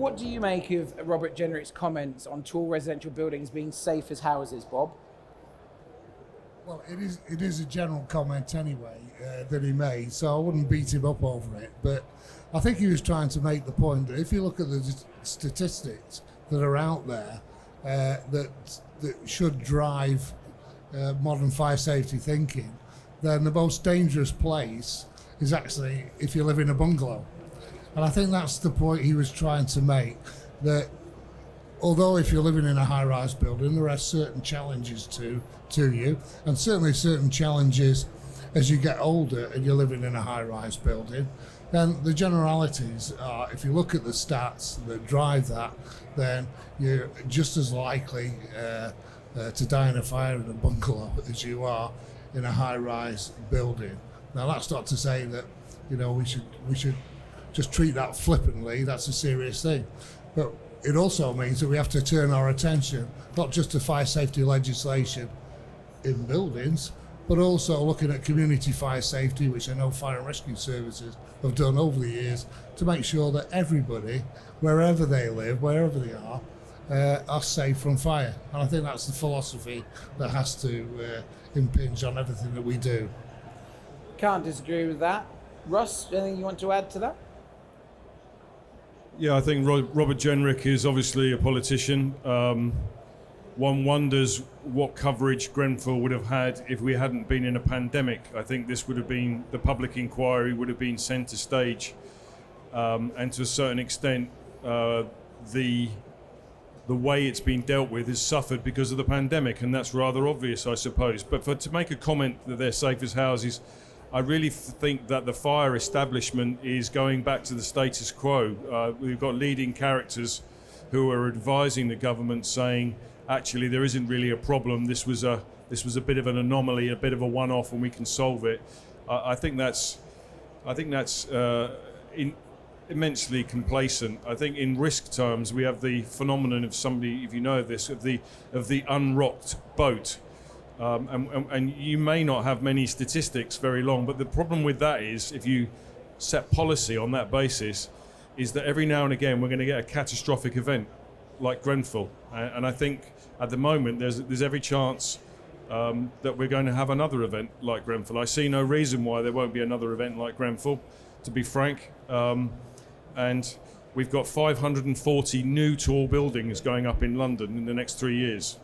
What do you make of Robert Jenricks' comments on tall residential buildings being safe as houses, Bob? Well, it is a general comment anyway that he made, so I wouldn't beat him up over it. But I think he was trying to make the point that if you look at the statistics that are out there that should drive modern fire safety thinking, then the most dangerous place is actually if you live in a bungalow. And I think that's the point he was trying to make, that although if you're living in a high-rise building, there are certain challenges to you, and certainly certain challenges as you get older and you're living in a high-rise building, then the generalities are, if you look at the stats that drive that, then you're just as likely to die in a fire in a bungalow as you are in a high-rise building. Now, that's not to say that, we should just treat that flippantly. That's a serious thing. But it also means that we have to turn our attention not just to fire safety legislation in buildings, but also looking at community fire safety, which I know fire and rescue services have done over the years, to make sure that everybody, wherever they live, wherever they are safe from fire. And I think that's the philosophy that has to impinge on everything that we do. Can't disagree with that. Russ, anything you want to add to that? Yeah, I think Robert Jenrick is obviously a politician. One wonders what coverage Grenfell would have had if we hadn't been in a pandemic. I think this would have been, the public inquiry would have been centre stage. And to a certain extent, the way it's been dealt with has suffered because of the pandemic, and that's rather obvious, I suppose. But to make a comment that they're safe as houses, I really think that the fire establishment is going back to the status quo. We've got leading characters who are advising the government, saying, actually, there isn't really a problem. This was a bit of an anomaly, a bit of a one-off, and we can solve it. I think that's immensely complacent. I think in risk terms, we have the phenomenon of somebody, if you know this, of the unrocked boat. And you may not have many statistics very long, but the problem with that is, if you set policy on that basis, is that every now and again we're going to get a catastrophic event like Grenfell. And I think at the moment there's every chance that we're going to have another event like Grenfell. I see no reason why there won't be another event like Grenfell, to be frank. And we've got 540 new tall buildings going up in London in the next 3 years.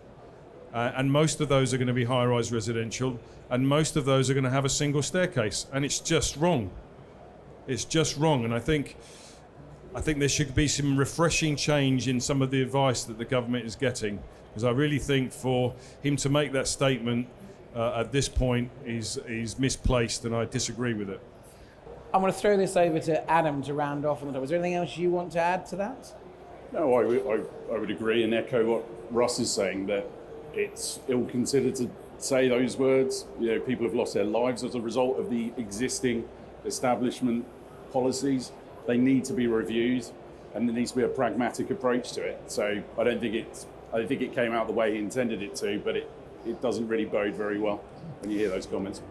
And most of those are going to be high-rise residential, and most of those are going to have a single staircase, and it's just wrong. It's just wrong, and I think there should be some refreshing change in some of the advice that the government is getting, because I really think for him to make that statement at this point is misplaced, and I disagree with it. I'm going to throw this over to Adam to round off on the top. Is there anything else you want to add to that? No, I would agree and echo what Russ is saying, that it's ill-considered to say those words. People have lost their lives as a result of the existing establishment policies. They need to be reviewed, and there needs to be a pragmatic approach to it. So I don't think it came out the way he intended it to, but it doesn't really bode very well when you hear those comments.